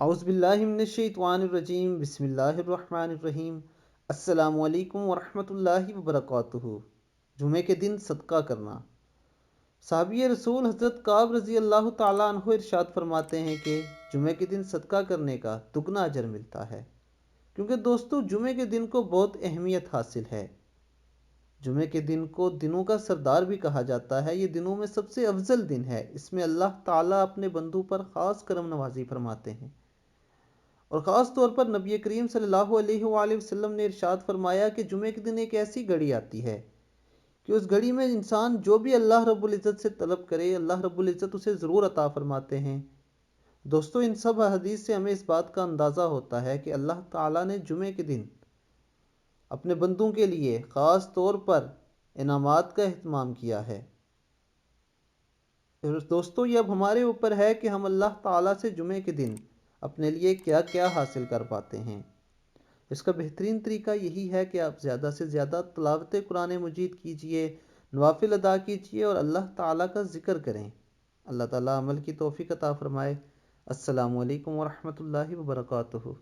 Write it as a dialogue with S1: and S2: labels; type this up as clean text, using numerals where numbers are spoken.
S1: اعوذ باللہ من الشیطان الرجیم، بسم اللہ الرحمن الرحیم۔ السلام علیکم ورحمۃ اللہ وبرکاتہ۔ جمعے کے دن صدقہ کرنا۔ صحابی رسول حضرت کعب رضی اللہ تعالیٰ عنہ ارشاد فرماتے ہیں کہ جمعے کے دن صدقہ کرنے کا دگنا اجر ملتا ہے، کیونکہ دوستو جمعے کے دن کو بہت اہمیت حاصل ہے۔ جمعے کے دن کو دنوں کا سردار بھی کہا جاتا ہے۔ یہ دنوں میں سب سے افضل دن ہے۔ اس میں اللہ تعالیٰ اپنے بندوں پر خاص کرم نوازی فرماتے ہیں، اور خاص طور پر نبی کریم صلی اللہ علیہ وآلہ وسلم نے ارشاد فرمایا کہ جمعے کے دن ایک ایسی گھڑی آتی ہے کہ اس گھڑی میں انسان جو بھی اللہ رب العزت سے طلب کرے، اللہ رب العزت اسے ضرور عطا فرماتے ہیں۔ دوستو، ان سب حدیث سے ہمیں اس بات کا اندازہ ہوتا ہے کہ اللہ تعالیٰ نے جمعے کے دن اپنے بندوں کے لیے خاص طور پر انعامات کا اہتمام کیا ہے۔ دوستو، یہ اب ہمارے اوپر ہے کہ ہم اللہ تعالیٰ سے جمعے کے دن اپنے لیے کیا کیا حاصل کر پاتے ہیں۔ اس کا بہترین طریقہ یہی ہے کہ آپ زیادہ سے زیادہ تلاوت قرآن مجید کیجئے، نوافل ادا کیجئے اور اللہ تعالیٰ کا ذکر کریں۔ اللہ تعالیٰ عمل کی توفیق عطا فرمائے۔ السلام علیکم ورحمۃ اللہ وبرکاتہ۔